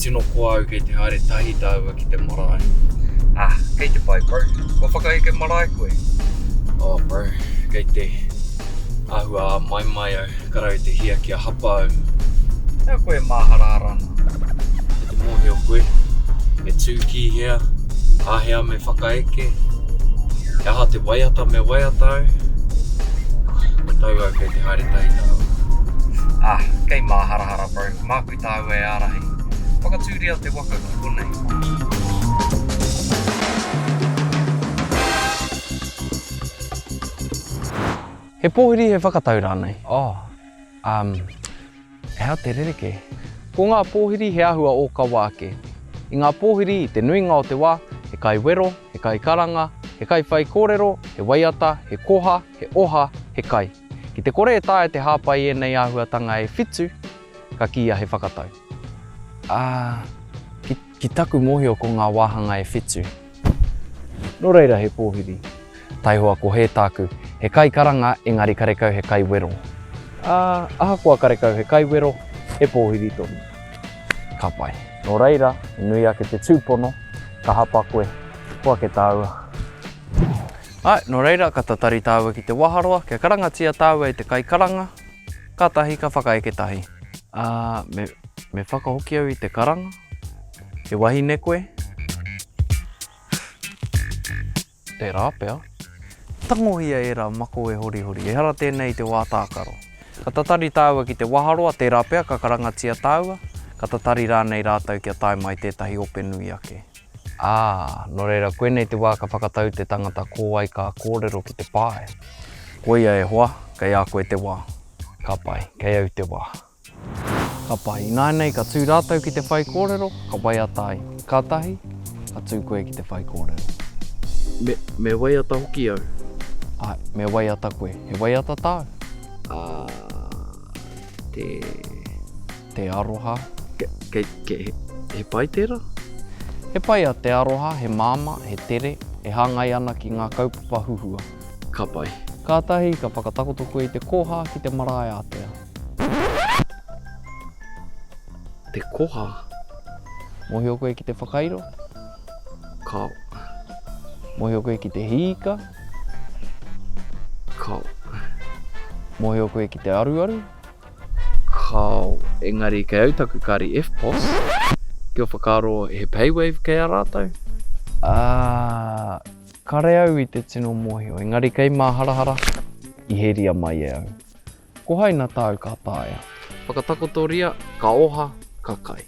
tino koau kei te haere tahi tāua ki te marae. Kei te pai, bro. Ko whakaheke marae koe? Oh, bro. Kei te āhua a mai au, karau te hia ki a hapa au. Nā koe mahara arana. E te mōhio koe, me tūki hea, āhea me whakaeke. E aha te waiata me waiata au. Me tau au kei te haere tahi tāua. Kei māharahara, bro. Mākui tāua e ārahi. Whakatūria te waka ki konei. He pōhiri he whakatau rānei. Hea te rereke. Ko ngā pōhiri he ahua o ka wāke. I ngā pōhiri i te nuinga o te wā, he kai wero, he kai karanga, he kai whai kōrero, he waiata, he koha, he oha, he kai. Ki te kore e tāe te hāpai e nei āhuatanga e whitu, ka kia he whakatau. Ki taku mōhio ko ngā wāhanga e whitu. Nō reira he pōhiri. Taihoa ko he tāku, he kai karanga, engari karekau he kai wero. Ahakoa karekau he kai wero, he pōhiri tonu. Ka pai. Nō reira, nui ake te tūpono, ka hapa koe, kua ke tāua. Nō reira, ka tatari tāua ki te waharoa, kia karangatia tāua i te kai karanga, ka tahi ka whakaeke tahi. Me whakahoki au i te karanga, he wahine koe. Te rāpea. Tangohia e rā mako e horihori, e hara tēnei te wā tākaro. Ka tatari tāua ki te waharoa, te rāpea, ka karangatia tāua, ka tatari rānei rātau kia tae mai tētahi ope nui ake. Nō reira, koe nei te wā ka whakatau te tangata kōai ka kōrero ki te pāe. Koia e hoa, kei a koe te wā. Ka pai, kei au te wā. Ka pai, nānei ka tū rātau ki te whai kōrero, ka waiatai. Ka tahi, ka tū koe ki te whai kōrero. Me waiata hoki au? Me waiata koe. He waiata tāu? Te aroha. He pai tērā? He pai a te aroha, he māma, he tere, e hāngai ana ki ngā kaupapa huhua. Ka pai. Ka tahi, ka whakatakoto koe i te koha ki te marae atea. Te koha? Mohio koe ki te whakairo? Kau. Mohio koe ki te hiika? Kau. Mohio koe ki te aruaru? Kau. Engari kei autaku kari F-POS. Kia whakaro he paywave kei a rātau? Kare au i te tino mohio, engari kei māharahara, i heria mai e au. Ko haina tāu ka tāia. Whakatakotoria, ka oha, ka kai.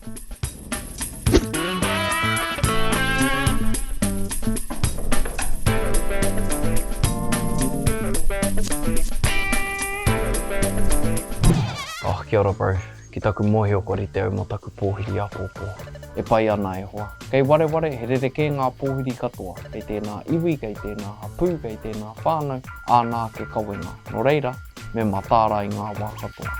Kia ora, bro. Ki taku mohio kori te au mo taku pōhiri a pōpō. E pai ana e hoa. Kei wareware, he rereke ngā pōhiri katoa. Kei tēnā iwi, kei tēnā hapū, kei tēnā whānau, ānā ke kawenga. Nō reira, me matāra i ngā wā katoa.